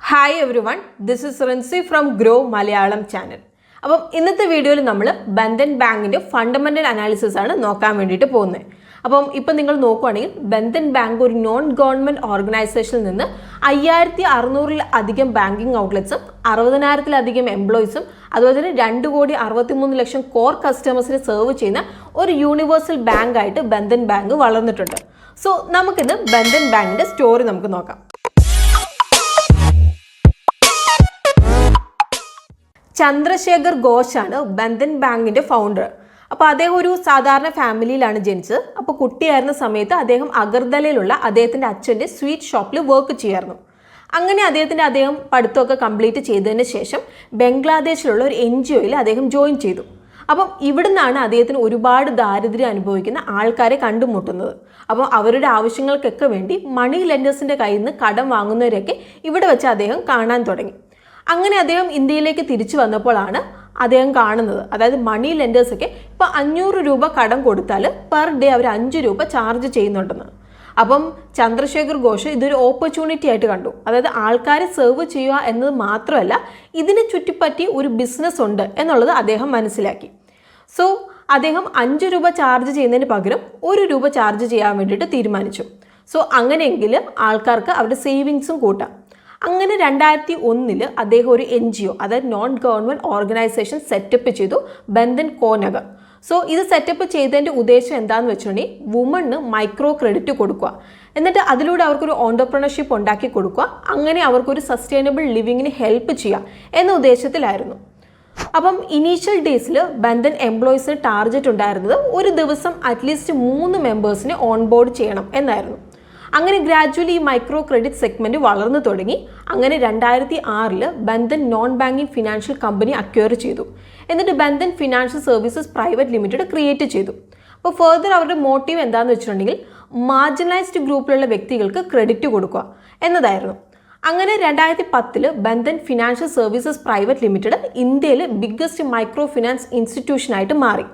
Hi everyone, this is Rinsi from Groww Malayalam channel. അപ്പോൾ ഇന്നത്തെ വീഡിയോയിൽ നമ്മൾ ബന്ധൻ ബാങ്കിന്റെ ഫണ്ടമെന്റൽ അനാലിസിസ് ആണ് നോക്കാൻ വേണ്ടിയിട്ട് പോകുന്നത്. അപ്പം ഇപ്പോൾ നിങ്ങൾ നോക്കുകയാണെങ്കിൽ ബന്ധൻ ബാങ്ക് ഒരു നോൺ ഗവൺമെന്റ് ഓർഗനൈസേഷനിൽ നിന്ന് 5600-ൽ-അധികം ബാങ്കിങ് ഔട്ട്ലെറ്റ്സും 60,000-ലധികം എംപ്ലോയീസും അതുപോലെ തന്നെ 2,63,00,000 കോർ കസ്റ്റമേഴ്സിനെ സെർവ് ചെയ്യുന്ന ഒരു യൂണിവേഴ്സൽ ബാങ്ക് ആയിട്ട് ബന്ധൻ ബാങ്ക് വളർന്നിട്ടുണ്ട്. സോ നമുക്കിന്ന് ബന്ധൻ ബാങ്കിന്റെ സ്റ്റോറി നമുക്ക് നോക്കാം. ചന്ദ്രശേഖർ ഘോഷാണ് ബന്ധൻ ബാങ്കിന്റെ ഫൗണ്ടർ. അപ്പോൾ അദ്ദേഹം ഒരു സാധാരണ ഫാമിലിയിലാണ് ജനിച്ചത്. അപ്പോൾ കുട്ടിയായിരുന്ന സമയത്ത് അദ്ദേഹം അഗർതലയിലുള്ള അദ്ദേഹത്തിൻ്റെ അച്ഛൻ്റെ സ്വീറ്റ് ഷോപ്പിൽ വർക്ക് ചെയ്യായിരുന്നു. അങ്ങനെ അദ്ദേഹം പഠിത്തമൊക്കെ കംപ്ലീറ്റ് ചെയ്തതിന് ശേഷം ബംഗ്ലാദേശിലുള്ള ഒരു NGOയിൽ അദ്ദേഹം ജോയിൻ ചെയ്തു. അപ്പം ഇവിടുന്നാണ് അദ്ദേഹത്തിന് ഒരുപാട് ദാരിദ്ര്യം അനുഭവിക്കുന്ന ആൾക്കാരെ കണ്ടുമുട്ടുന്നത്. അപ്പം അവരുടെ ആവശ്യങ്ങൾക്കൊക്കെ വേണ്ടി മണി ലെൻഡേഴ്സിൻ്റെ കയ്യിൽ നിന്ന് കടം വാങ്ങുന്നവരൊക്കെ ഇവിടെ വെച്ച് അദ്ദേഹം കാണാൻ തുടങ്ങി. അങ്ങനെ അദ്ദേഹം ഇന്ത്യയിലേക്ക് തിരിച്ചു വന്നപ്പോഴാണ് അദ്ദേഹം കാണുന്നത്, അതായത് മണി ലെൻഡേഴ്സൊക്കെ ഇപ്പോൾ 500 രൂപ കടം കൊടുത്താൽ പെർ ഡേ അവർ 5 രൂപ ചാർജ് ചെയ്യുന്നുണ്ടെന്ന്. അപ്പം ചന്ദ്രശേഖർ ഘോഷ് ഇതൊരു ഓപ്പർച്യൂണിറ്റി ആയിട്ട് കണ്ടു. അതായത് ആൾക്കാരെ സെർവ് ചെയ്യുക എന്നത് മാത്രമല്ല, ഇതിനെ ചുറ്റിപ്പറ്റി ഒരു ബിസിനസ് ഉണ്ട് എന്നുള്ളത് അദ്ദേഹം മനസ്സിലാക്കി. സോ അദ്ദേഹം 5 രൂപ ചാർജ് ചെയ്യുന്നതിന് പകരം 1 രൂപ ചാർജ് ചെയ്യാൻ വേണ്ടിയിട്ട് തീരുമാനിച്ചു. സോ അങ്ങനെയെങ്കിൽ ആൾക്കാർക്ക് അവരുടെ സേവിങ്സും കൂട്ടാം. അങ്ങനെ 2001-ൽ അദ്ദേഹം ഒരു NGO, അതായത് നോൺ ഗവൺമെൻറ് ഓർഗനൈസേഷൻ സെറ്റപ്പ് ചെയ്തു, ബന്ധൻ കോനഗർ. സോ ഇത് സെറ്റപ്പ് ചെയ്തതിൻ്റെ ഉദ്ദേശം എന്താണെന്ന് വെച്ചിട്ടുണ്ടെങ്കിൽ വുമണിന് മൈക്രോ ക്രെഡിറ്റ് കൊടുക്കുക, എന്നിട്ട് അതിലൂടെ അവർക്കൊരു ഓണ്ടർപ്രണർഷിപ്പ് ഉണ്ടാക്കി കൊടുക്കുക, അങ്ങനെ അവർക്കൊരു സസ്റ്റൈനബിൾ ലിവിങ്ങിന് ഹെൽപ്പ് ചെയ്യുക എന്ന ഉദ്ദേശത്തിലായിരുന്നു. അപ്പം ഇനീഷ്യൽ ഡേയ്സിൽ ബന്ധൻ എംപ്ലോയീസിന് ടാർഗറ്റ് ഉണ്ടായിരുന്നത് ഒരു ദിവസം അറ്റ്ലീസ്റ്റ് 3 മെമ്പേഴ്സിനെ ഓൺബോർഡ് ചെയ്യണം എന്നായിരുന്നു. അങ്ങനെ ഗ്രാജുവലി ഈ മൈക്രോ ക്രെഡിറ്റ് സെഗ്മെൻറ്റ് വളർന്നു തുടങ്ങി. അങ്ങനെ 2006-ൽ Bandhan non banking financial company acquire ചെയ്തു. എന്നിട്ട് Bandhan financial services private limited create ചെയ്തു. അപ്പോൾ ഫർദർ അവരുടെ മോട്ടീവ് എന്താണെന്ന് വെച്ചിട്ടുണ്ടെങ്കിൽ മാർജിനലൈസ്ഡ് ഗ്രൂപ്പിലുള്ള വ്യക്തികൾക്ക് ക്രെഡിറ്റ് കൊടുക്കുക എന്നതായിരുന്നു. അങ്ങനെ 2010-ൽ Bandhan financial services private limited ഇന്ത്യയിലെ ബിഗ്ഗസ്റ്റ് മൈക്രോ ഫിനാൻസ് ഇൻസ്റ്റിറ്റ്യൂഷനായിട്ട് മാറി.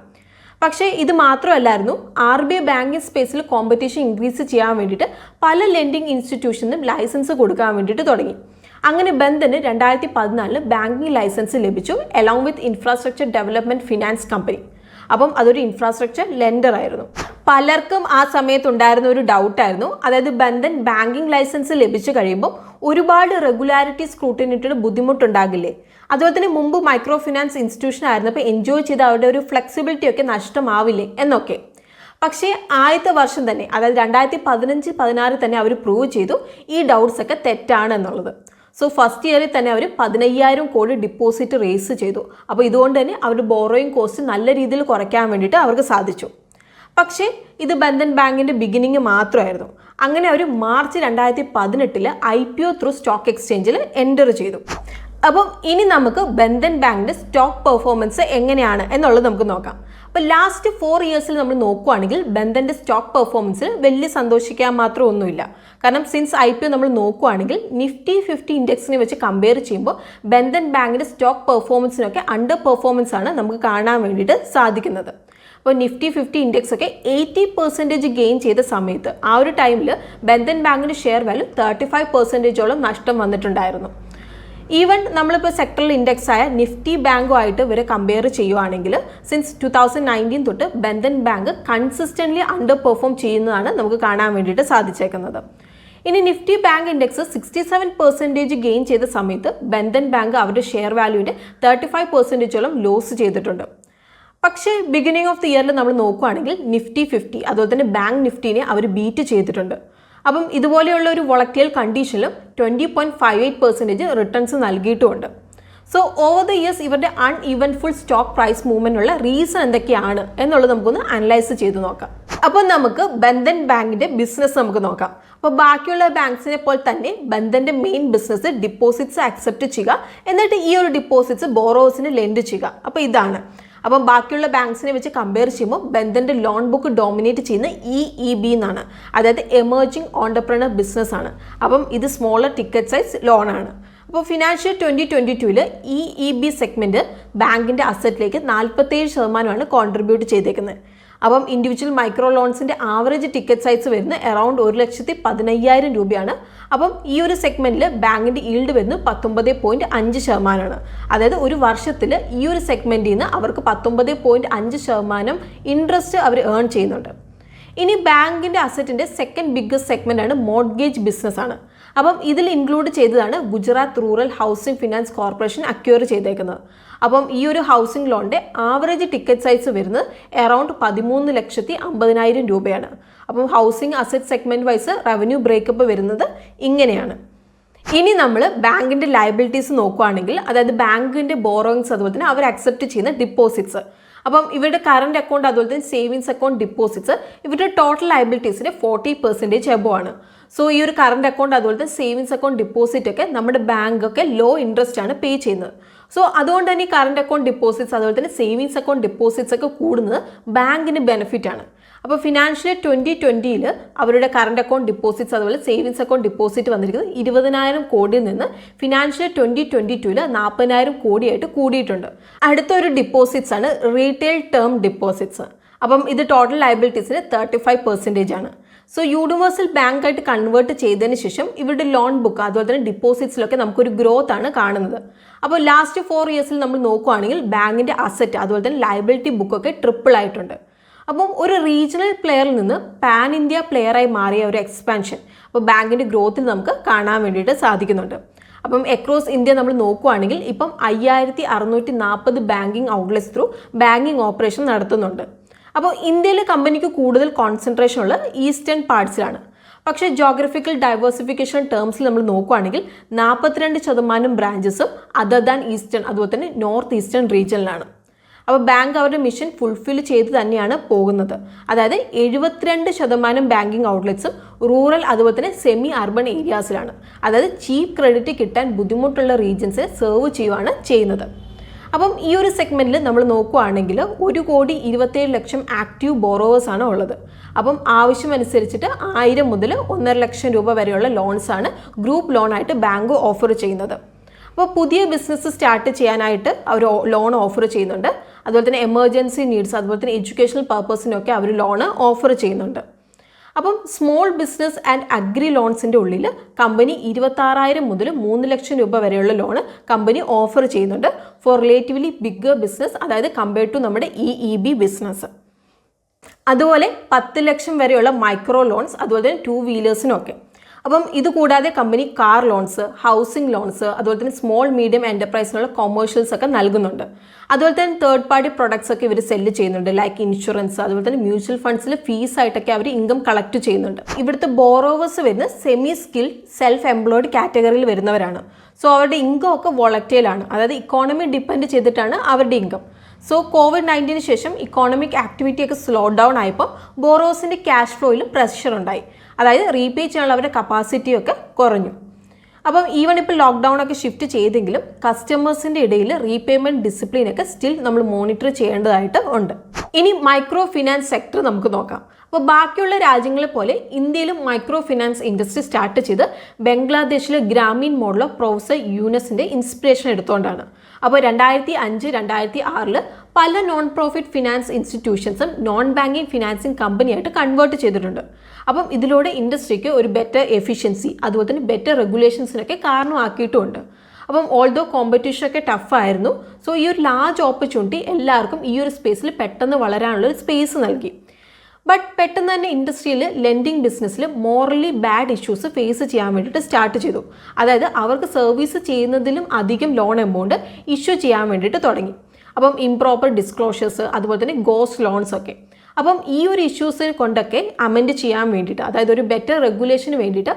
പക്ഷേ ഇത് മാത്രമല്ലായിരുന്നു, RBI ബാങ്കിങ് സ്പേസിൽ കോമ്പറ്റീഷൻ ഇൻക്രീസ് ചെയ്യാൻ വേണ്ടിയിട്ട് പല ലെൻഡിങ് ഇൻസ്റ്റിറ്റ്യൂഷനും ലൈസൻസ് കൊടുക്കാൻ വേണ്ടിയിട്ട് തുടങ്ങി. അങ്ങനെ ബന്ധന് 2014-ൽ ബാങ്കിങ് ലൈസൻസ് ലഭിച്ചു, along with infrastructure development finance company. അപ്പം അതൊരു ഇൻഫ്രാസ്ട്രക്ചർ ലെൻഡർ ആയിരുന്നു. പലർക്കും ആ സമയത്തുണ്ടായിരുന്ന ഒരു ഡൗട്ടായിരുന്നു, അതായത് ബന്ധൻ ബാങ്കിങ് ലൈസൻസ് ലഭിച്ചു കഴിയുമ്പോൾ ഒരുപാട് റെഗുലാരിറ്റി സ്ക്രൂട്ടിനിയുടെ ബുദ്ധിമുട്ടുണ്ടാകില്ലേ, അതുപോലെ തന്നെ മുമ്പ് മൈക്രോ ഫിനാൻസ് ഇൻസ്റ്റിറ്റ്യൂഷൻ ആയിരുന്നപ്പോൾ എൻജോയ് ചെയ്ത അവരുടെ ഒരു ഫ്ലെക്സിബിലിറ്റി ഒക്കെ നഷ്ടമാവില്ലേ എന്നൊക്കെ. പക്ഷേ ആദ്യത്തെ വർഷം തന്നെ, അതായത് 2015-16 തന്നെ അവർ പ്രൂവ് ചെയ്തു ഈ ഡൗട്ട്സ് ഒക്കെ തെറ്റാണ് എന്നുള്ളത്. സോ ഫസ്റ്റ് ഇയറിൽ തന്നെ അവർ 15,000 കോടി ഡിപ്പോസിറ്റ് റേസ് ചെയ്തു. അപ്പോൾ ഇതുകൊണ്ട് തന്നെ അവരുടെ ബോറോയിങ് കോസ്റ്റ് നല്ല രീതിയിൽ കുറയ്ക്കാൻ വേണ്ടിയിട്ട് അവർക്ക് സാധിച്ചു. പക്ഷേ ഇത് ബന്ധൻ ബാങ്കിൻ്റെ ബിഗിനിങ് മാത്രമായിരുന്നു. അങ്ങനെ അവർ മാർച്ച് 2018-ൽ IPO ത്രൂ സ്റ്റോക്ക് എക്സ്ചേഞ്ചിൽ എൻ്റർ ചെയ്തു. അപ്പം ഇനി നമുക്ക് ബന്ധൻ ബാങ്കിൻ്റെ സ്റ്റോക്ക് പെർഫോമൻസ് എങ്ങനെയാണ് എന്നുള്ളത് നമുക്ക് നോക്കാം. അപ്പോൾ ലാസ്റ്റ് 4 ഇയേഴ്സിൽ നമ്മൾ നോക്കുകയാണെങ്കിൽ ബന്ധൻ്റെ സ്റ്റോക്ക് പെർഫോമൻസിൽ വലിയ സന്തോഷിക്കാൻ മാത്രം ഒന്നുമില്ല. കാരണം സിൻസ് IPO നമ്മൾ നോക്കുകയാണെങ്കിൽ Nifty 50 ഇൻഡെക്സിനെ വെച്ച് കമ്പയർ ചെയ്യുമ്പോൾ ബന്ധൻ ബാങ്കിൻ്റെ സ്റ്റോക്ക് പെർഫോമൻസിനൊക്കെ അണ്ടർ പെർഫോമൻസ് ആണ് നമുക്ക് കാണാൻ വേണ്ടിയിട്ട് സാധിക്കുന്നത്. അപ്പോൾ Nifty 50 ഇൻഡെക്സ് ഒക്കെ 80% ഗെയിൻ ചെയ്ത സമയത്ത് ആ ഒരു ടൈമിൽ ബന്ധൻ ബാങ്കിൻ്റെ ഷെയർ വാല്യൂ 35%ഓളം നഷ്ടം വന്നിട്ടുണ്ടായിരുന്നു. ഈവൻ നമ്മളിപ്പോൾ സെക്ടറൽ ഇൻഡെക്സ് ആയ നിഫ്റ്റി ബാങ്കുമായിട്ട് ഇവരെ കമ്പയർ ചെയ്യുവാണെങ്കിൽ സിൻസ് 2019 തൊട്ട് Bandhan bank consistently under perform ചെയ്യുന്നതാണ് നമുക്ക് കാണാൻ വേണ്ടിയിട്ട് സാധിച്ചേക്കുന്നത്. ഇനി നിഫ്റ്റി ബാങ്ക് ഇൻഡെക്സ് 67% ഗെയിൻ ചെയ്ത സമയത്ത് ബന്ധൻ ബാങ്ക് അവരുടെ ഷെയർ വാല്യൂവിൻ്റെ 35%ഓളം ലോസ് ചെയ്തിട്ടുണ്ട്. പക്ഷേ ബിഗിനിങ് ഓഫ് ദി ഇയറിൽ നമ്മൾ നോക്കുകയാണെങ്കിൽ Nifty 50 അതുപോലെ തന്നെ ബാങ്ക് നിഫ്റ്റിനെ അവർ ബീറ്റ് ചെയ്തിട്ടുണ്ട്. അപ്പം ഇതുപോലെയുള്ള ഒരു വോളറ്റൈൽ കണ്ടീഷനിലും 20.58% റിട്ടേൺസ് നൽകിയിട്ടുമുണ്ട്. സോ ഓവർ ദ ഇയേഴ്സ് ഇവരുടെ അൺഈവൻഫുൾ സ്റ്റോക്ക് പ്രൈസ് മൂവ്മെൻറ്റിനുള്ള റീസൺ എന്തൊക്കെയാണ് എന്നുള്ളത് നമുക്കൊന്ന് അനലൈസ് ചെയ്ത് നോക്കാം. അപ്പോൾ നമുക്ക് ബന്ധൻ ബാങ്കിൻ്റെ ബിസിനസ് നമുക്ക് നോക്കാം. അപ്പോൾ ബാക്കിയുള്ള ബാങ്ക്സിനെ പോലെ തന്നെ ബന്ധൻ്റെ മെയിൻ ബിസിനസ് ഡിപ്പോസിറ്റ്സ് അക്സെപ്റ്റ് ചെയ്യുക, എന്നിട്ട് ഈ ഒരു ഡിപ്പോസിറ്റ്സ് ബോറോവേഴ്സിന് ലെൻഡ് ചെയ്യുക. അപ്പോൾ ഇതാണ്. അപ്പം ബാക്കിയുള്ള ബാങ്ക്സിനെ വെച്ച് കമ്പയർ ചെയ്യുമ്പോൾ ബന്ധൻ്റെ ലോൺ ബുക്ക് ഡോമിനേറ്റ് ചെയ്യുന്ന EEB എന്നാണ്, അതായത് എമേർജിംഗ് ഓണ്ടർപ്രണർ ബിസിനസ് ആണ്. അപ്പം ഇത് സ്മോളർ ടിക്കറ്റ് സൈസ് ലോണാണ്. അപ്പോൾ ഫിനാൻഷ്യൽ 2022-ൽ EEB സെഗ്മെൻറ്റ് ബാങ്കിൻ്റെ അസറ്റിലേക്ക് 47% കോൺട്രിബ്യൂട്ട് ചെയ്തേക്കുന്നത്. അപ്പം ഇൻഡിവിജ്വൽ മൈക്രോ ലോൺസിൻ്റെ ആവറേജ് ടിക്കറ്റ് സൈസ് വരുന്നത് അറൗണ്ട് 1,15,000 രൂപയാണ്. അപ്പം ഈ ഒരു സെഗ്മെൻറ്റിൽ ബാങ്കിൻ്റെ ഈൽഡ് വരുന്നത് 19.5%. അതായത് ഒരു വർഷത്തിൽ ഈ ഒരു സെഗ്മെൻറ്റിൽ നിന്ന് അവർക്ക് 19.5% ഇൻട്രസ്റ്റ് അവർ ഏൺ ചെയ്യുന്നുണ്ട്. ഇനി ബാങ്കിൻ്റെ അസറ്റിൻ്റെ സെക്കൻഡ് ബിഗ്ഗസ്റ്റ് സെഗ്മെൻ്റ് ആണ് മോർട്ട്ഗേജ് ബിസിനസ് ആണ്. അപ്പം ഇതിൽ ഇൻക്ലൂഡ് ചെയ്തതാണ് Gujarat rural housing finance corporation acquire ചെയ്തേക്കുന്നത്. അപ്പം ഈ ഒരു ഹൗസിംഗ് ലോണിൻ്റെ ആവറേജ് ടിക്കറ്റ് സൈസ് വരുന്നത് അറൗണ്ട് 13,50,000 രൂപയാണ്. അപ്പം housing asset segment wise revenue breakup വരുന്നത് ഇങ്ങനെയാണ്. ഇനി നമ്മൾ ബാങ്കിൻ്റെ ലയബിലിറ്റീസ് നോക്കുകയാണെങ്കിൽ, അതായത് ബാങ്കിൻ്റെ ബോറോയിങ്സ് അതുപോലെ തന്നെ അവർ അക്സെപ്റ്റ് ചെയ്യുന്ന ഡിപ്പോസിറ്റ്സ്. അപ്പം ഇവരുടെ കറണ്ട് അക്കൗണ്ട് അതുപോലെ തന്നെ സേവിങ്സ് അക്കൗണ്ട് ഡിപ്പോസിറ്റ്സ് ഇവരുടെ ടോട്ടൽ ലയബിലിറ്റീസിൻ്റെ 40% എബോ ആണ്. സോ ഈ ഒരു കറണ്ട് അക്കൗണ്ട് അതുപോലെ തന്നെ സേവിങ്സ് അക്കൗണ്ട് ഡിപ്പോസിറ്റ് ഒക്കെ നമ്മുടെ ബാങ്കൊക്കെ ലോ ഇൻട്രസ്റ്റ് ആണ് പേ ചെയ്യുന്നത്. സോ അതുകൊണ്ട് തന്നെ ഈ കറണ്ട് അക്കൗണ്ട് ഡിപ്പോസിറ്റ്സ് അതുപോലെ തന്നെ സേവിങ്സ് അക്കൗണ്ട് ഡിപ്പോസിറ്റ്സ് ഒക്കെ കൂടുന്നത് ബാങ്കിന് ബെനിഫിറ്റ് ആണ്. അപ്പോൾ ഫിനാൻഷ്യൽ 2020 അവരുടെ കറണ്ട് അക്കൗണ്ട് ഡിപ്പോസിറ്റ്സ് അതുപോലെ സേവിങ്സ് അക്കൗണ്ട് ഡിപ്പോസിറ്റ് വന്നിരിക്കുന്നത് 20,000 കോടിയിൽ നിന്ന് ഫിനാൻഷ്യൽ 2022 40,000 കോടിയായിട്ട് കൂടിയിട്ടുണ്ട്. അടുത്തൊരു ഡിപ്പോസിറ്റ്സ് ആണ് റീറ്റെയിൽ ടേം ഡിപ്പോസിറ്റ്സ്. അപ്പം ഇത് ടോട്ടൽ ലയബിലിറ്റീസിന് 35% ആണ്. സോ യൂണിവേഴ്സൽ ബാങ്ക് ആയിട്ട് കൺവേർട്ട് ചെയ്തതിന് ശേഷം ഇവരുടെ ലോൺ ബുക്ക് അതുപോലെ തന്നെ ഡിപ്പോസിറ്റ്സിലൊക്കെ നമുക്കൊരു ഗ്രോത്ത് ആണ് കാണുന്നത്. അപ്പോൾ ലാസ്റ്റ് 4 ഇയേഴ്സിൽ നമ്മൾ നോക്കുകയാണെങ്കിൽ ബാങ്കിൻ്റെ അസറ്റ് അതുപോലെ തന്നെ ലയബിലിറ്റി ബുക്കൊക്കെ ട്രിപ്പിൾ ആയിട്ടുണ്ട്. അപ്പം ഒരു റീജിയണൽ പ്ലെയറിൽ നിന്ന് പാൻ ഇന്ത്യ പ്ലെയറായി മാറിയ ഒരു എക്സ്പാൻഷൻ അപ്പോൾ ബാങ്കിൻ്റെ ഗ്രോത്തിൽ നമുക്ക് കാണാൻ വേണ്ടിയിട്ട് സാധിക്കുന്നുണ്ട്. അപ്പം അക്രോസ് ഇന്ത്യ നമ്മൾ നോക്കുകയാണെങ്കിൽ ഇപ്പം 5,640 banking outlets through banking operation നടത്തുന്നുണ്ട്. അപ്പോൾ ഇന്ത്യയിലെ കമ്പനിക്ക് കൂടുതൽ കോൺസെൻട്രേഷൻ ഉള്ള ഈസ്റ്റേൺ പാർട്സിലാണ്. പക്ഷേ ജോഗ്രഫിക്കൽ ഡൈവേഴ്സിഫിക്കേഷൻ ടേംസിൽ നമ്മൾ നോക്കുകയാണെങ്കിൽ 42% ബ്രാഞ്ചസും അതർ ദാൻ ഈസ്റ്റേൺ അതുപോലെ തന്നെ നോർത്ത് ഈസ്റ്റേൺ റീജിയനിലാണ്. അപ്പോൾ ബാങ്ക് അവരുടെ മിഷൻ ഫുൾഫിൽ ചെയ്ത് തന്നെയാണ് പോകുന്നത്. അതായത് 72% ബാങ്കിങ് ഔട്ട്ലെറ്റ്സും റൂറൽ അതുപോലെ തന്നെ സെമി അർബൺ ഏരിയാസിലാണ്. അതായത് ചീപ്പ് ക്രെഡിറ്റ് കിട്ടാൻ ബുദ്ധിമുട്ടുള്ള റീജിയൻസിനെ സെർവ് ചെയ്യുകയാണ് ചെയ്യുന്നത്. അപ്പം ഈ ഒരു സെഗ്മെൻറ്റിൽ നമ്മൾ നോക്കുകയാണെങ്കിൽ 1,27,00,000 ആക്റ്റീവ് ബോറോവേഴ്സാണ് ഉള്ളത്. അപ്പം ആവശ്യമനുസരിച്ചിട്ട് 1,000 മുതൽ 1,50,000 രൂപ വരെയുള്ള ലോൺസാണ് ഗ്രൂപ്പ് ലോണായിട്ട് ബാങ്ക് ഓഫർ ചെയ്യുന്നത്. അപ്പോൾ പുതിയ ബിസിനസ് സ്റ്റാർട്ട് ചെയ്യാനായിട്ട് അവർ ലോൺ ഓഫർ ചെയ്യുന്നുണ്ട്. അതുപോലെ തന്നെ എമർജൻസി നീഡ്സ് അതുപോലെ തന്നെ എഡ്യൂക്കേഷണൽ പർപ്പസിനൊക്കെ അവർ ലോൺ ഓഫർ ചെയ്യുന്നുണ്ട്. അപ്പം സ്മോൾ ബിസിനസ് ആൻഡ് അഗ്രി ലോൺസിൻ്റെ ഉള്ളിൽ കമ്പനി 26,000 മുതൽ 3,00,000 രൂപ വരെയുള്ള ലോണ് കമ്പനി ഓഫർ ചെയ്യുന്നുണ്ട് ഫോർ റിലേറ്റീവ്ലി ബിഗ്ഗർ ബിസിനസ്, അതായത് കമ്പയർഡ് ടു നമ്മുടെ EEB ബിസിനസ്. അതുപോലെ 10 ലക്ഷം വരെയുള്ള മൈക്രോ ലോൺസ് അതുപോലെ തന്നെ 2 വീലേഴ്സിനൊക്കെ. അപ്പം ഇതുകൂടാതെ company car loans, housing loans അതുപോലെ തന്നെ സ്മോൾ മീഡിയം എൻ്റർപ്രൈസിനുള്ള കൊമേഴ്ഷ്യൽസ് ഒക്കെ നൽകുന്നുണ്ട്. അതുപോലെ തന്നെ തേർഡ് പാർട്ടി പ്രൊഡക്ട്സ് ഒക്കെ ഇവർ സെല്ല് ചെയ്യുന്നുണ്ട്, ലൈക്ക് ഇൻഷുറൻസ് അതുപോലെ തന്നെ മ്യൂച്വൽ ഫണ്ട്സിൽ ഫീസ് ആയിട്ടൊക്കെ അവർ ഇൻകം കളക്ട് ചെയ്യുന്നുണ്ട്. ഇവിടുത്തെ ബോറോവേഴ്സ് വരുന്ന സെമി സ്കിൽഡ് സെൽഫ് എംപ്ലോയ്ഡ് കാറ്റഗറിയിൽ വരുന്നവരാണ്. സോ അവരുടെ ഇൻകം ഒക്കെ വോളറ്റൈലാണ്, അതായത് ഇക്കോണമി ഡിപ്പെൻഡ് ചെയ്തിട്ടാണ് അവരുടെ ഇൻകം. സോ COVID-19 ശേഷം ഇക്കോണമിക് ആക്ടിവിറ്റി ഒക്കെ സ്ലോ ഡൗൺ ആയപ്പോൾ ബോറോവേഴ്സിൻ്റെ ക്യാഷ് ഫ്ലോയിലും പ്രഷർ ഉണ്ടായി. അതായത് റീപേ ചെയ്യാനുള്ള അവരുടെ കപ്പാസിറ്റി ഒക്കെ കുറഞ്ഞു. അപ്പം ഈവൺ ഇപ്പോൾ ലോക്ക്ഡൗൺ ഒക്കെ ഷിഫ്റ്റ് ചെയ്തെങ്കിലും കസ്റ്റമേഴ്സിൻ്റെ ഇടയിൽ റീപേയ്മെൻറ്റ് ഡിസിപ്ലിനൊക്കെ സ്റ്റിൽ നമ്മൾ മോണിറ്റർ ചെയ്യേണ്ടതായിട്ട് ഉണ്ട്. ഇനി മൈക്രോ ഫിനാൻസ് സെക്ടർ നമുക്ക് നോക്കാം. അപ്പോൾ ബാക്കിയുള്ള രാജ്യങ്ങളെ പോലെ ഇന്ത്യയിലും മൈക്രോ ഫിനാൻസ് ഇൻഡസ്ട്രി സ്റ്റാർട്ട് ചെയ്ത് ബംഗ്ലാദേശിലെ ഗ്രാമീൺ മോഡൽ ഓഫ് പ്രൊഫസർ യൂനസിൻ്റെ ഇൻസ്പിറേഷൻ എടുത്തുകൊണ്ടാണ്. അപ്പോൾ 2005-2006 പല നോൺ പ്രോഫിറ്റ് ഫിനാൻസ് ഇൻസ്റ്റിറ്റ്യൂഷൻസും നോൺ ബാങ്കിങ് ഫിനാൻസിങ് കമ്പനിയായിട്ട് കൺവേർട്ട് ചെയ്തിട്ടുണ്ട്. അപ്പം ഇതിലൂടെ ഇൻഡസ്ട്രിക്ക് ഒരു ബെറ്റർ എഫിഷ്യൻസി അതുപോലെ തന്നെ ബെറ്റർ റെഗുലേഷൻസിനൊക്കെ കാരണമാക്കിയിട്ടുമുണ്ട്. അപ്പം ഓൾദോ കോമ്പറ്റീഷനൊക്കെ ടഫായിരുന്നു. സോ ഈ ഒരു ലാർജ് ഓപ്പർച്യൂണിറ്റി എല്ലാവർക്കും ഈ ഒരു സ്പേസിൽ പെട്ടെന്ന് വളരാനുള്ളൊരു സ്പേസ് നൽകി. ബട്ട് പെട്ടെന്ന് തന്നെ ഇൻഡസ്ട്രിയിൽ ലെൻഡിങ് ബിസിനസ്സിൽ മോറലി ബാഡ് ഇഷ്യൂസ് ഫേസ് ചെയ്യാൻ വേണ്ടിയിട്ട് സ്റ്റാർട്ട് ചെയ്തു. അതായത് അവർക്ക് സർവീസ് ചെയ്യുന്നതിലും അധികം ലോൺ എമൗണ്ട് ഇഷ്യൂ ചെയ്യാൻ വേണ്ടിയിട്ട് തുടങ്ങി. അപ്പം ഇംപ്രോപ്പർ ഡിസ്ക്ലോഷേഴ്സ് അതുപോലെ തന്നെ ഗോസ്റ്റ് ലോൺസ് ഒക്കെ. അപ്പം ഈ ഒരു ഇഷ്യൂസിനെ കൊണ്ടൊക്കെ അമെൻഡ് ചെയ്യാൻ വേണ്ടിയിട്ട്, അതായത് ഒരു ബെറ്റർ റെഗുലേഷന് വേണ്ടിയിട്ട്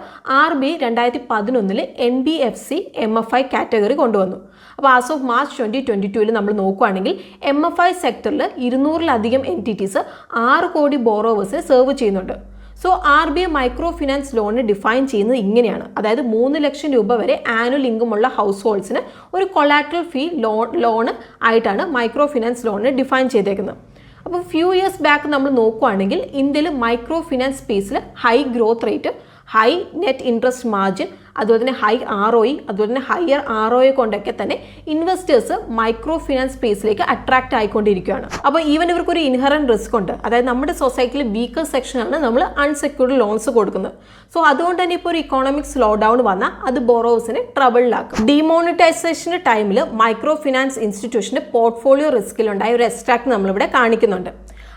RBI 2011 NBFC MFI കാറ്റഗറി കൊണ്ടുവന്നു. അപ്പോൾ ആസ് ഓഫ് മാർച്ച് 2022 നമ്മൾ നോക്കുകയാണെങ്കിൽ MFI സെക്ടറിൽ 200-ലധികം എൻറ്റിറ്റീസ് 6 കോടി ബോറോവേഴ്സിനെ സെർവ് ചെയ്യുന്നുണ്ട്. സോ RBI മൈക്രോ ഫിനാൻസ് ലോണിന് ഡിഫൈൻ ചെയ്യുന്നത് ഇങ്ങനെയാണ്. അതായത് 3 ലക്ഷം രൂപ വരെ ആനുവൽ ഇൻകമുള്ള ഹൗസ് ഹോൾഡ്സിന് ഒരു കൊളാട്രൽ ഫീ ലോണ് ആയിട്ടാണ് മൈക്രോ ഫിനാൻസ് ലോണിന് ഡിഫൈൻ ചെയ്തേക്കുന്നത്. അപ്പോൾ ഫ്യൂ ഇയേഴ്സ് ബാക്ക് നമ്മൾ നോക്കുകയാണെങ്കിൽ ഇന്ത്യയിൽ മൈക്രോ ഫിനാൻസ് സ്പേസിൽ high growth rate, high net interest margin അതുപോലെ തന്നെ ഹൈ ROE, അതുപോലെ തന്നെ ഹയർ ROE കൊണ്ടൊക്കെ തന്നെ ഇൻവെസ്റ്റേഴ്സ് മൈക്രോ ഫിനാൻസ് സ്പേസിലേക്ക് അട്രാക്ട് ആയിക്കൊണ്ടിരിക്കുകയാണ്. അപ്പോൾ ഈവൻ ഇവർക്കൊരു ഇൻഹറന്റ് റിസ്ക് ഉണ്ട്. അതായത് നമ്മുടെ സൊസൈറ്റിയിൽ വീക്കർ സെക്ഷനാണ് നമ്മൾ അൺസെക്യൂർഡ് ലോൺസ് കൊടുക്കുന്നത്. സോ അതുകൊണ്ട് തന്നെ ഇപ്പോൾ ഒരു ഇക്കോണമിക് സ്ലോ ഡൗൺ വന്നാൽ അത് ബോറോവേഴ്സിനെ ട്രബിളിലാക്കും. ഡിമോണിറ്റൈസേഷൻ്റെ ടൈമിൽ മൈക്രോ ഫിനാൻസ് ഇൻസ്റ്റിറ്റ്യൂഷൻ്റെ പോർട്ട്ഫോളിയോ റിസ്കിലുണ്ടായ ഒരു എക്സ്ട്രാക്ട് നമ്മളിവിടെ കാണിക്കുന്നുണ്ട്.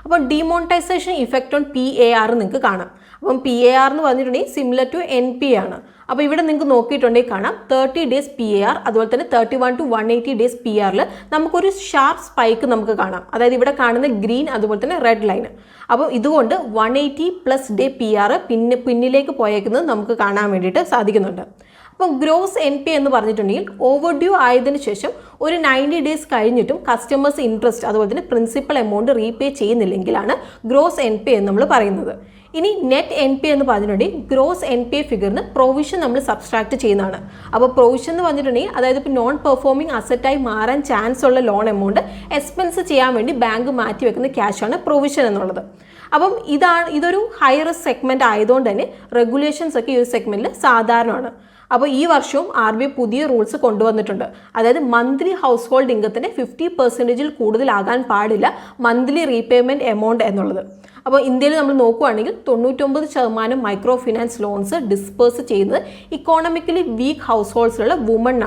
അപ്പോൾ ഡിമോണിറ്റൈസേഷൻ ഇഫക്റ്റ് ഓൺ PAR നിങ്ങൾക്ക് കാണാം. അപ്പം PAR എന്ന് പറഞ്ഞിട്ടുണ്ടെങ്കിൽ സിമിലർ ടു NPA ആണ്. അപ്പോൾ ഇവിടെ നിങ്ങൾക്ക് നോക്കിയിട്ടുണ്ടെങ്കിൽ കാണാം 30 days PAR, അതുപോലെ തന്നെ 31 to 180 days PRൽ നമുക്കൊരു ഷാർപ്പ് സ്പൈക്ക് നമുക്ക് കാണാം. അതായത് ഇവിടെ കാണുന്ന ഗ്രീൻ അതുപോലെ തന്നെ റെഡ് ലൈൻ. അപ്പോൾ ഇതുകൊണ്ട് 180+ ഡേ PAR പിന്നിലേക്ക് പോയേക്കുന്നത് നമുക്ക് കാണാൻ വേണ്ടിയിട്ട് സാധിക്കുന്നുണ്ട്. അപ്പം ഗ്രോസ് NPA എന്ന് പറഞ്ഞിട്ടുണ്ടെങ്കിൽ ഓവർ ഡ്യൂ ആയതിനു ശേഷം ഒരു 90 days കഴിഞ്ഞിട്ടും കസ്റ്റമേഴ്സ് ഇൻട്രസ്റ്റ് അതുപോലെ തന്നെ പ്രിൻസിപ്പൽ എമൗണ്ട് റീപേ ചെയ്യുന്നില്ലെങ്കിലാണ് ഗ്രോസ് NPA എന്ന് നമ്മൾ പറയുന്നത്. ഇനി നെറ്റ് NPA എന്ന് പറഞ്ഞിട്ടുണ്ടെങ്കിൽ ഗ്രോസ് NPA ഫിഗറിന് പ്രൊവിഷൻ നമ്മൾ സബ്സ്ട്രാക്ട് ചെയ്യുന്നതാണ്. അപ്പോൾ പ്രൊവിഷൻ എന്ന് പറഞ്ഞിട്ടുണ്ടെങ്കിൽ അതായത് ഇപ്പോൾ നോൺ പെർഫോമിംഗ് അസറ്റായി മാറാൻ ചാൻസ് ഉള്ള ലോൺ എമൗണ്ട് എക്സ്പെൻസ് ചെയ്യാൻ വേണ്ടി ബാങ്ക് മാറ്റി വെക്കുന്ന ക്യാഷാണ് പ്രൊവിഷൻ എന്നുള്ളത്. അപ്പം ഇതൊരു ഹൈ റിസ്ക് സെഗ്മെൻറ്റ് ആയതുകൊണ്ട് തന്നെ റെഗുലേഷൻസ് ഒക്കെ ഈ ഒരു സെഗ്മെൻറ്റിൽ സാധാരണമാണ്. അപ്പോൾ ഈ വർഷവും RBI പുതിയ റൂൾസ് കൊണ്ടുവന്നിട്ടുണ്ട്. അതായത് മന്ത്ലി ഹൗസ് ഹോൾഡ് ഇൻകത്തിൻ്റെ 50% കൂടുതലാകാൻ പാടില്ല മന്ത്ലി റീപേയ്മെൻറ്റ് എമൗണ്ട് എന്നുള്ളത്. അപ്പോൾ ഇന്ത്യയിൽ നമ്മൾ നോക്കുകയാണെങ്കിൽ 99% മൈക്രോ ഫിനാൻസ് ലോൺസ് ഡിസ്പേഴ്സ് ചെയ്യുന്നത് ഇക്കോണമിക്കലി വീക്ക് ഹൗസ് ഹോൾഡ്സിലുള്ള വുമൺ.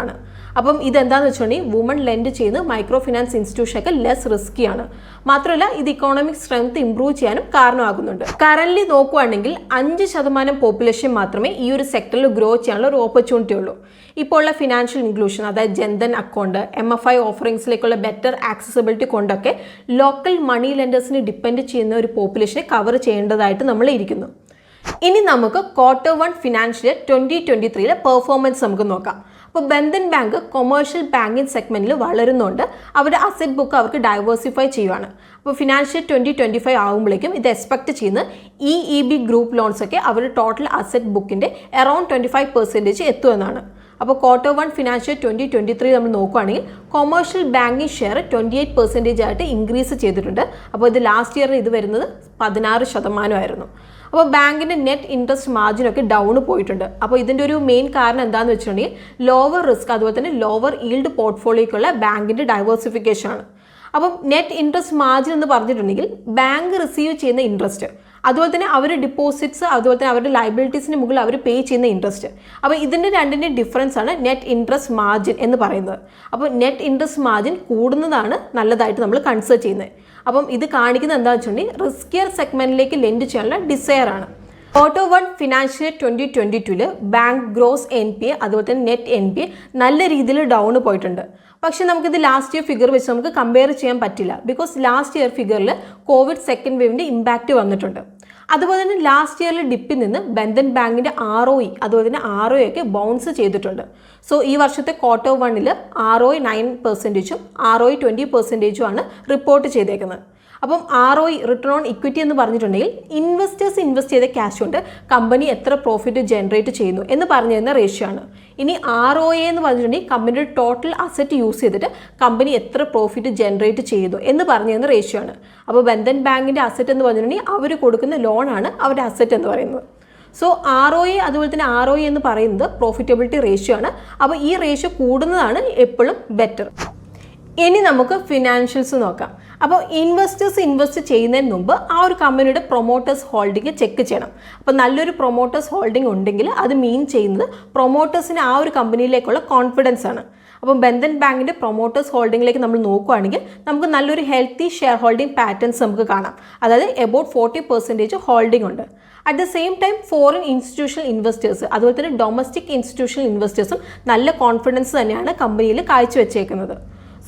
അപ്പം ഇതെന്താണെന്ന് വെച്ചിട്ടുണ്ടെങ്കിൽ വുമൺ ലെൻഡ് ചെയ്യുന്നത് മൈക്രോ ഫിനാൻസ് ഇൻസ്റ്റിറ്റ്യൂഷനൊക്കെ ലെസ് റിസ്ക്കിയാണ്. മാത്രമല്ല ഇത് ഇക്കോണമിക് സ്ട്രെങ്ത് ഇംപ്രൂവ് ചെയ്യാനും കാരണമാകുന്നുണ്ട്. കറന്റ് നോക്കുകയാണെങ്കിൽ 5% പോപ്പുലേഷൻ മാത്രമേ ഈ ഒരു സെക്ടറിൽ ഗ്രോ ചെയ്യാനുള്ള ഒരു ഓപ്പർച്യൂണിറ്റി ഉള്ളൂ. ഇപ്പോൾ ഉള്ള ഫിനാൻഷ്യൽ ഇൻക്ലൂഷൻ അതായത് ജൻധൻ അക്കൗണ്ട്, MFI ഓഫറിംഗ്സിലേക്കുള്ള ബെറ്റർ ആക്സസിബിലിറ്റി കൊണ്ടൊക്കെ ലോക്കൽ മണി ലെൻഡേഴ്സിനെ ഡിപ്പെൻഡ് ചെയ്യുന്ന ഒരു പോപ്പുലേഷനെ കവർ ചെയ്യേണ്ടതായിട്ട് നമ്മൾ ഇരിക്കുന്നു. ഇനി നമുക്ക് Q1 ഫിനാൻഷ്യൽ ഇയർ 2023 പെർഫോമൻസ് നമുക്ക് നോക്കാം. അപ്പോൾ ബന്ധൻ ബാങ്ക് കൊമേഴ്ഷ്യൽ ബാങ്കിങ് സെഗ്മെന്റിൽ വളരുന്നുണ്ട്. അവരുടെ അസറ്റ് ബുക്ക് അവർക്ക് ഡൈവേഴ്സിഫൈ ചെയ്യുവാണ്. അപ്പോൾ ഫിനാൻഷ്യൽ 2025 ആകുമ്പോഴേക്കും ഇത് എക്സ്പെക്ട് ചെയ്യുന്ന EEB ഗ്രൂപ്പ് ലോൺസ് ഒക്കെ അവരുടെ ടോട്ടൽ അസറ്റ് ബുക്കിൻ്റെ അറൌണ്ട് 25% എത്തുമെന്നാണ്. അപ്പോൾ Q1 ഫിനാൻഷ്യൽ 2023 നമ്മൾ നോക്കുകയാണെങ്കിൽ കൊമേഴ്ഷ്യൽ ബാങ്കിങ് ഷെയർ 28% ആയിട്ട് ഇൻക്രീസ് ചെയ്തിട്ടുണ്ട്. അപ്പോൾ ഇത് ലാസ്റ്റ് ഇയറിൽ ഇത് വരുന്നത് 16% അപ്പോൾ ബാങ്കിൻ്റെ നെറ്റ് ഇൻട്രസ്റ്റ് മാർജിനൊക്കെ ഡൗൺ പോയിട്ടുണ്ട്. അപ്പോൾ ഇതിൻ്റെ ഒരു മെയിൻ കാരണം എന്താണെന്ന് വെച്ചിട്ടുണ്ടെങ്കിൽ ലോവർ റിസ്ക് അതുപോലെ തന്നെ ലോവർ ഈൽഡ് പോർട്ട്ഫോളിയോക്കുള്ള ബാങ്കിൻ്റെ ഡൈവേഴ്സിഫിക്കേഷൻ ആണ്. അപ്പം നെറ്റ് ഇൻട്രസ്റ്റ് മാർജിൻ എന്ന് പറഞ്ഞിട്ടുണ്ടെങ്കിൽ ബാങ്ക് റിസീവ് ചെയ്യുന്ന ഇൻട്രസ്റ്റ്, അതുപോലെ തന്നെ അവർ ഡിപ്പോസിറ്റ്സ് അതുപോലെ തന്നെ അവരുടെ ലയബിലിറ്റീസിന് മുകളിൽ അവർ പേ ചെയ്യുന്ന ഇൻട്രസ്റ്റ്. അപ്പോൾ ഇതിൻ്റെ രണ്ടിൻ്റെ ഡിഫറൻസ് ആണ് നെറ്റ് ഇൻട്രസ്റ്റ് മാർജിൻ എന്ന് പറയുന്നത്. അപ്പോൾ നെറ്റ് ഇൻട്രസ്റ്റ് മാർജിൻ കൂടുന്നതാണ് നല്ലതായിട്ട് നമ്മൾ കൺസിഡർ ചെയ്യുന്നത്. അപ്പം ഇത് കാണിക്കുന്നത് എന്താണെന്ന് വെച്ചിട്ടുണ്ടെങ്കിൽ റിസ്കിയർ സെഗ്മെന്റിലേക്ക് ലെൻഡ് ചെയ്യാനുള്ള ഡിസയർ ആണ്. Q1 financial year 2022 bank gross NPA അതുപോലെ തന്നെ നെറ്റ് NPA നല്ല രീതിയിൽ ഡൗൺ പോയിട്ടുണ്ട്. പക്ഷെ നമുക്കിത് ലാസ്റ്റ് ഇയർ ഫിഗർ വെച്ച് നമുക്ക് കമ്പയർ ചെയ്യാൻ പറ്റില്ല. ബിക്കോസ് ലാസ്റ്റ് ഇയർ ഫിഗറിൽ കോവിഡ് സെക്കൻഡ് വേവിൻ്റെ ഇമ്പാക്റ്റ് വന്നിട്ടുണ്ട്. അതുപോലെ തന്നെ ലാസ്റ്റ് ഇയറിൽ ഡിപ്പിൽ നിന്ന് ബന്ധൻ ബാങ്കിൻ്റെ ROE അതുപോലെ തന്നെ ROE ഒക്കെ ബൗൺസ് ചെയ്തിട്ടുണ്ട്. സോ ഈ വർഷത്തെ Q1 ROE 9%, ROE 20% ആണ് റിപ്പോർട്ട് ചെയ്തേക്കുന്നത്. അപ്പം ROE റിട്ടേൺ ഓൺ ഇക്വിറ്റി എന്ന് പറഞ്ഞിട്ടുണ്ടെങ്കിൽ ഇൻവെസ്റ്റേഴ്സ് ഇൻവെസ്റ്റ് ചെയ്ത ക്യാഷ് കൊണ്ട് കമ്പനി എത്ര പ്രോഫിറ്റ് ജനറേറ്റ് ചെയ്യുന്നു എന്ന് പറഞ്ഞു തരുന്ന റേഷ്യോ ആണ്. ഇനി ROA എന്ന് പറഞ്ഞിട്ടുണ്ടെങ്കിൽ കമ്പനിയുടെ ടോട്ടൽ അസറ്റ് യൂസ് ചെയ്തിട്ട് കമ്പനി എത്ര പ്രോഫിറ്റ് ജനറേറ്റ് ചെയ്യുന്നു എന്ന് പറഞ്ഞു തരുന്ന റേഷ്യോ ആണ്. അപ്പോൾ ബന്ധൻ ബാങ്കിൻ്റെ അസറ്റ് എന്ന് പറഞ്ഞിട്ടുണ്ടെങ്കിൽ അവർ കൊടുക്കുന്ന ലോണാണ് അവരുടെ അസറ്റ് എന്ന് പറയുന്നത്. സോ ROA അതുപോലെ തന്നെ ROE എന്ന് പറയുന്നത് പ്രോഫിറ്റബിലിറ്റി റേഷ്യോ ആണ്. അപ്പോൾ ഈ റേഷ്യോ കൂടുന്നതാണ് എപ്പോഴും ബെറ്റർ. ഇനി നമുക്ക് ഫിനാൻഷ്യൽസ് നോക്കാം. അപ്പോൾ ഇൻവെസ്റ്റേഴ്സ് ഇൻവെസ്റ്റ് ചെയ്യുന്നതിന് മുമ്പ് ആ ഒരു കമ്പനിയുടെ പ്രൊമോട്ടേഴ്സ് ഹോൾഡിംഗ് ചെക്ക് ചെയ്യണം. അപ്പോൾ നല്ലൊരു പ്രൊമോട്ടേഴ്സ് ഹോൾഡിംഗ് ഉണ്ടെങ്കിൽ അത് മീൻ ചെയ്യുന്നത് പ്രൊമോട്ടേഴ്സിന് ആ ഒരു കമ്പനിയിലേക്കുള്ള കോൺഫിഡൻസ് ആണ്. അപ്പം ബന്ധൻ ബാങ്കിൻ്റെ പ്രൊമോട്ടേഴ്സ് ഹോൾഡിംഗിലേക്ക് നമ്മൾ നോക്കുകയാണെങ്കിൽ നമുക്ക് നല്ലൊരു ഹെൽത്തി ഷെയർ ഹോൾഡിംഗ് പാറ്റേൺസ് നമുക്ക് കാണാം. അതായത് എബൌട്ട് 40% ഹോൾഡിംഗ് ഉണ്ട്. At the same time foreign institutional investors അതുപോലെ തന്നെ ഡൊമസ്റ്റിക് ഇൻസ്റ്റിറ്റ്യൂഷണൽ ഇൻവെസ്റ്റേഴ്സും നല്ല കോൺഫിഡൻസ് തന്നെയാണ് കമ്പനിയിൽ കാഴ്ചവെച്ചേക്കുന്നത്.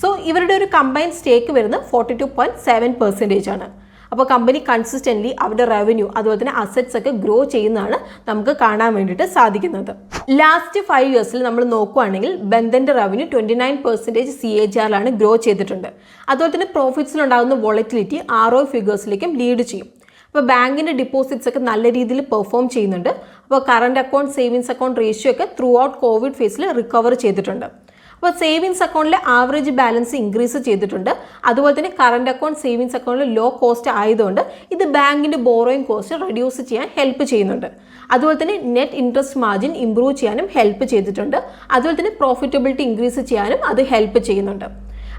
സോ ഇവരുടെ ഒരു കമ്പൈൻഡ് സ്റ്റേക്ക് വരുന്നത് 42.7% ആണ്. അപ്പോൾ കമ്പനി കൺസിസ്റ്റൻ്റ്ലി അവരുടെ റവന്യൂ അതുപോലെ തന്നെ അസറ്റ്സ് ഒക്കെ ഗ്രോ ചെയ്യുന്നതാണ് നമുക്ക് കാണാൻ വേണ്ടിയിട്ട് സാധിക്കുന്നത്. ലാസ്റ്റ് 5 ഇയേഴ്സിൽ നമ്മൾ നോക്കുകയാണെങ്കിൽ ബന്ധൻ്റെ റവന്യൂ 29% CAGR ഗ്രോ ചെയ്തിട്ടുണ്ട്. അതുപോലെ തന്നെ പ്രോഫിറ്റ്സിലുണ്ടാകുന്ന വോളറ്റിലിറ്റി ROE ഫിഗേഴ്സിലേക്കും ലീഡ് ചെയ്യും. അപ്പോൾ ബാങ്കിൻ്റെ ഡിപ്പോസിറ്റ്സ് ഒക്കെ നല്ല രീതിയിൽ പെർഫോം ചെയ്യുന്നുണ്ട്. അപ്പോൾ current account savings account ratio ഒക്കെ ത്രൂ ഔട്ട് കോവിഡ് ഫേസിൽ റിക്കവർ ചെയ്തിട്ടുണ്ട്. അപ്പോൾ സേവിങ്സ് അക്കൗണ്ടിലെ ആവറേജ് ബാലൻസ് ഇൻക്രീസ് ചെയ്തിട്ടുണ്ട്. അതുപോലെ തന്നെ കറണ്ട് അക്കൗണ്ട് സേവിങ്സ് അക്കൗണ്ടിൽ ലോ കോസ്റ്റ് ആയതുകൊണ്ട് ഇത് ബാങ്കിൻ്റെ ബോറോയിങ് കോസ്റ്റ് റെഡ്യൂസ് ചെയ്യാൻ ഹെൽപ്പ് ചെയ്യുന്നുണ്ട്. അതുപോലെ തന്നെ നെറ്റ് ഇൻട്രസ്റ്റ് മാർജിൻ ഇംപ്രൂവ് ചെയ്യാനും ഹെൽപ്പ് ചെയ്തിട്ടുണ്ട്. അതുപോലെ തന്നെ പ്രോഫിറ്റബിലിറ്റി ഇൻക്രീസ് ചെയ്യാനും അത് ഹെൽപ്പ് ചെയ്യുന്നുണ്ട്.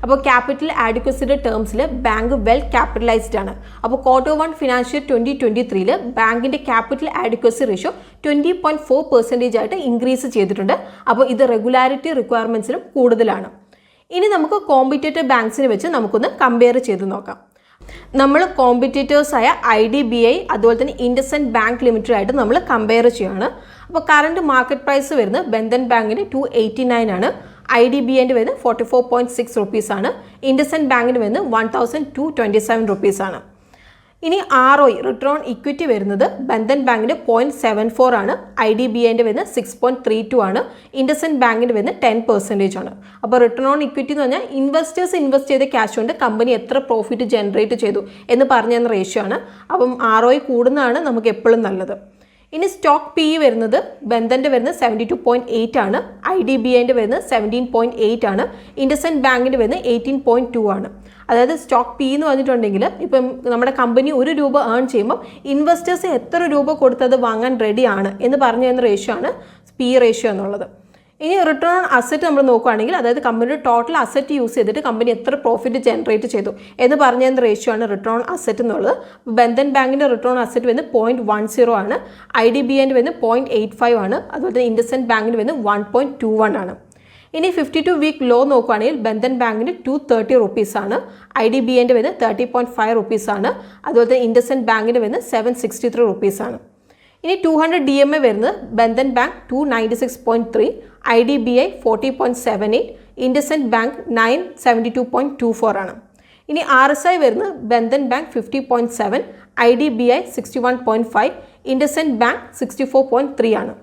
അപ്പോൾ ക്യാപിറ്റൽ ആഡിക്വസിയുടെ ടേംസിൽ ബാങ്ക് വെൽ ക്യാപിറ്റലൈസ്ഡ് ആണ്. അപ്പോൾ Q1 ഫിനാൻഷ്യൽ 2023 ബാങ്കിൻ്റെ ക്യാപിറ്റൽ ആഡിക്വസി റേഷ്യോ 20.4% ആയിട്ട് ഇൻക്രീസ് ചെയ്തിട്ടുണ്ട്. അപ്പോൾ ഇത് റെഗുലാരിറ്റി റിക്വയർമെൻറ്റ്സിലും കൂടുതലാണ്. ഇനി നമുക്ക് കോമ്പറ്റേറ്റർ ബാങ്ക്സിനെ വെച്ച് നമുക്കൊന്ന് കമ്പയർ ചെയ്ത് നോക്കാം. നമ്മൾ കോമ്പറ്റേറ്റേഴ്സായ IDBI അതുപോലെ തന്നെ ഇൻഡസ്ഇൻഡ് ബാങ്ക് ലിമിറ്റഡ് ആയിട്ട് നമ്മൾ കമ്പയർ ചെയ്യുകയാണ്. അപ്പോൾ കറണ്ട് മാർക്കറ്റ് പ്രൈസ് വരുന്നത് ബന്ധൻ ബാങ്കിന് 289 ആണ്. IDBIൻ്റെ വരുന്നത് 44.6 റുപ്പീസ് ആണ്. ഇൻഡസ്ഇൻഡ് ബാങ്കിന് വരുന്നത് 1227 റുപ്പീസ് ആണ്. ഇനി ROE റിട്ടേൺ ഓൺ ഇക്വിറ്റി വരുന്നത് ബന്ധൻ ബാങ്കിൻ്റെ 0.74 ആണ്. IDBIൻ്റെ വരുന്നത് 6.32 ആണ്. ഇൻഡസ്ഇൻഡ് ബാങ്കിൻ്റെ വരുന്നത് 10% ആണ്. അപ്പോൾ റിട്ടേൺ ഓൺ ഇക്വിറ്റി എന്ന് പറഞ്ഞാൽ ഇൻവെസ്റ്റേഴ്സ് ഇൻവെസ്റ്റ് ചെയ്ത ക്യാഷ് കൊണ്ട് കമ്പനി എത്ര പ്രോഫിറ്റ് ജനറേറ്റ് ചെയ്തു എന്ന് പറഞ്ഞു തന്ന റേഷ്യോ ആണ്. അപ്പം ROE കൂടുന്നതാണ് നമുക്ക് എപ്പോഴും നല്ലത്. ഇനി സ്റ്റോക്ക് PE വരുന്നത് ബന്ധൻ്റെ വരുന്നത് 72.8 ആണ്. IDBIൻ്റെ വരുന്നത് 17.8 ആണ്. ഇൻഡസ്ഇൻഡ് ബാങ്കിൻ്റെ വരുന്നത് 18.2 ആണ്. അതായത് സ്റ്റോക്ക് PE എന്ന് പറഞ്ഞിട്ടുണ്ടെങ്കിൽ ഇപ്പം നമ്മുടെ കമ്പനി ₹1 ഏൺ ചെയ്യുമ്പോൾ ഇൻവെസ്റ്റേഴ്സ് എത്ര രൂപ കൊടുത്തത് വാങ്ങാൻ റെഡിയാണ് എന്ന് പറഞ്ഞു തരുന്ന റേഷ്യോ ആണ് PE റേഷ്യോ എന്നുള്ളത്. ഇനി റിട്ടേൺ ഓൺ അസറ്റ് നമ്മൾ നോക്കുകയാണെങ്കിൽ അതായത് കമ്പനിയുടെ ടോട്ടൽ അസറ്റ് യൂസ് ചെയ്തിട്ട് കമ്പനി എത്ര പ്രോഫിറ്റ് ജനറേറ്റ് ചെയ്തു എന്ന് പറഞ്ഞു തരുന്ന റേഷ്യോ ആണ് റിട്ടേൺ ഓൺ അസറ്റ് എന്നുള്ളത്. ബന്ധൻ ബാങ്കിൻ്റെ റിട്ടേൺ ഓൺ അസറ്റ് വരുന്നത് 0.10 ആണ്. IDBIൻ്റെ വരുന്നത് 0.85 ആണ്. അതുപോലെ തന്നെ ഇൻഡസ്ഇൻഡ് ബാങ്കിന് വരുന്നത് 1.21 ആണ്. ഇനി 52 വീക്ക് ലോ നോക്കുകയാണെങ്കിൽ ബന്ധൻ ബാങ്കിന് 230 റുപ്പീസ് ആണ്. IDBIൻ്റെ വരുന്നത് 30.5 റുപ്പീസ് ആണ്. അതുപോലെ തന്നെ ഇൻഡസ്ഇൻഡ് ബാങ്കിൻ്റെ വരുന്നത് 763 റുപ്പീസ് ആണ്. ഇനി 200 DMA വരുന്നത് Bandhan bank 296.3, IDBI 40.78, IndusInd bank 972.24 ആണ്. ഇനി RSI വരുന്നത് Bandhan bank 50.7, IDBI 61.5, IndusInd bank 64.3 ആണ്.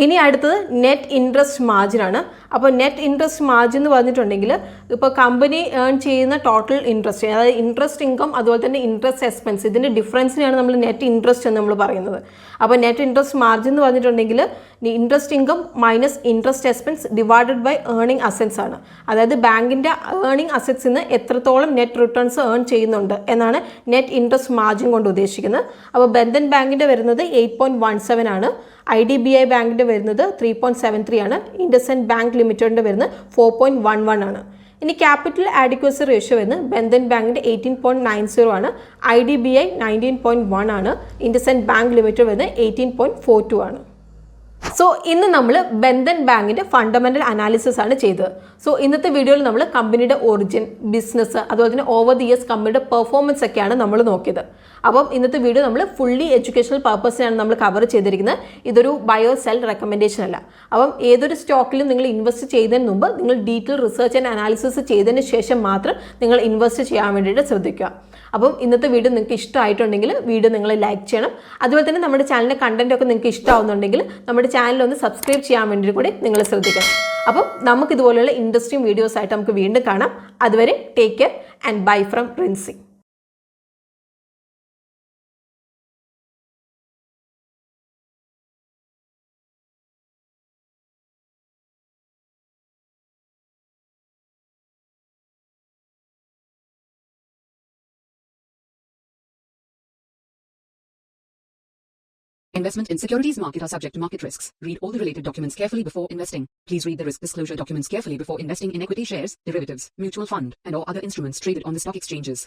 ഇനി അടുത്തത് നെറ്റ് ഇൻട്രസ്റ്റ് മാർജിൻ ആണ്. അപ്പോൾ നെറ്റ് ഇൻട്രസ്റ്റ് മാർജിൻ എന്ന് പറഞ്ഞിട്ടുണ്ടെങ്കിൽ ഇപ്പോൾ കമ്പനി ഏൺ ചെയ്യുന്ന ടോട്ടൽ ഇൻട്രസ്റ്റ്, അതായത് ഇൻട്രസ്റ്റ് ഇൻകം അതുപോലെ തന്നെ ഇൻട്രസ്റ്റ് എക്സ്പെൻസ്, ഇതിൻ്റെ ഡിഫറൻസിനെയാണ് നമ്മൾ നെറ്റ് ഇൻട്രസ്റ്റ് എന്ന് നമ്മൾ പറയുന്നത്. അപ്പോൾ നെറ്റ് ഇൻട്രസ്റ്റ് മാർജിൻ എന്ന് പറഞ്ഞിട്ടുണ്ടെങ്കിൽ interest income minus interest expense divided by earning assets ആണ്. അതായത് ബാങ്കിൻ്റെ ഏർണിംഗ് അസറ്റ്സിൽ നിന്ന് എത്രത്തോളം നെറ്റ് റിട്ടേൺസ് ഏൺ ചെയ്യുന്നുണ്ട് എന്നാണ് നെറ്റ് ഇൻട്രസ്റ്റ് മാർജിൻ കൊണ്ട് ഉദ്ദേശിക്കുന്നത്. അപ്പോൾ ബന്ധൻ ബാങ്കിൻ്റെ വരുന്നത് 8.17 ആണ്. IDBI ബാങ്കിൻ്റെ വരുന്നത് 3.73 ആണ്. ഇൻഡസ്ഇൻഡ് ബാങ്ക് ലിമിറ്റഡിൻ്റെ വരുന്നത് 4.11 ആണ്. ഇനി ക്യാപിറ്റൽ ആഡിക്വസി റേഷ്യോ വരുന്നത് ബന്ധൻ ബാങ്കിൻ്റെ 18.90 ആണ്. IDBI 19.1 ആണ്. ഇൻഡസ്ഇൻഡ് ബാങ്ക് ലിമിറ്റഡ് വരുന്നത് 18.42 ആണ്. സോ ഇന്ന് നമ്മൾ ബന്ധൻ ബാങ്കിൻ്റെ ഫണ്ടമെൻ്റൽ അനാലിസിസ് ആണ് ചെയ്തത്. സോ ഇന്നത്തെ വീഡിയോയിൽ നമ്മൾ കമ്പനിയുടെ ഒറിജിൻ, ബിസിനസ്, അതുപോലെ തന്നെ ഓവർ ദി ഇയേഴ്സ് കമ്പനിയുടെ പെർഫോമൻസ് ഒക്കെയാണ് നമ്മൾ നോക്കിയത്. അപ്പം ഇന്നത്തെ വീഡിയോ നമ്മൾ ഫുള്ളി എഡ്യൂക്കേഷണൽ പർപ്പസിനാണ് നമ്മൾ കവർ ചെയ്തിരിക്കുന്നത്. ഇതൊരു ബയോ സെൽ റെക്കമെൻഡേഷൻ അല്ല. അപ്പം ഏതൊരു സ്റ്റോക്കിലും നിങ്ങൾ ഇൻവെസ്റ്റ് ചെയ്യുന്നതിന് മുമ്പ് നിങ്ങൾ ഡീറ്റെയിൽ റിസർച്ച് ആൻഡ് അനാലിസിസ് ചെയ്തതിന് ശേഷം മാത്രം നിങ്ങൾ ഇൻവെസ്റ്റ് ചെയ്യാൻ വേണ്ടിയിട്ട് ശ്രദ്ധിക്കുക. അപ്പം ഇന്നത്തെ വീഡിയോ നിങ്ങൾക്ക് ഇഷ്ടമായിട്ടുണ്ടെങ്കിൽ വീഡിയോ നിങ്ങൾ ലൈക്ക് ചെയ്യണം. അതുപോലെ തന്നെ നമ്മുടെ ചാനലിൻ്റെ കണ്ടന്റ് ഒക്കെ നിങ്ങൾക്ക് ഇഷ്ടമാവുന്നുണ്ടെങ്കിൽ നമ്മുടെ ചാനലൊന്ന് സബ്സ്ക്രൈബ് ചെയ്യാൻ വേണ്ടി കൂടി നിങ്ങൾ ശ്രദ്ധിക്കണം. അപ്പം നമുക്ക് ഇതുപോലെയുള്ള ഇൻട്രസ്റ്റിംഗ് വീഡിയോസ് ആയിട്ട് നമുക്ക് വീണ്ടും കാണാം. അതുവരെ take care and bye from Rinsy. Investment in securities market are subject to market risks. Read all the related documents carefully before investing. Please read the risk disclosure documents carefully before investing in equity shares, derivatives, mutual fund, and or other instruments traded on the stock exchanges.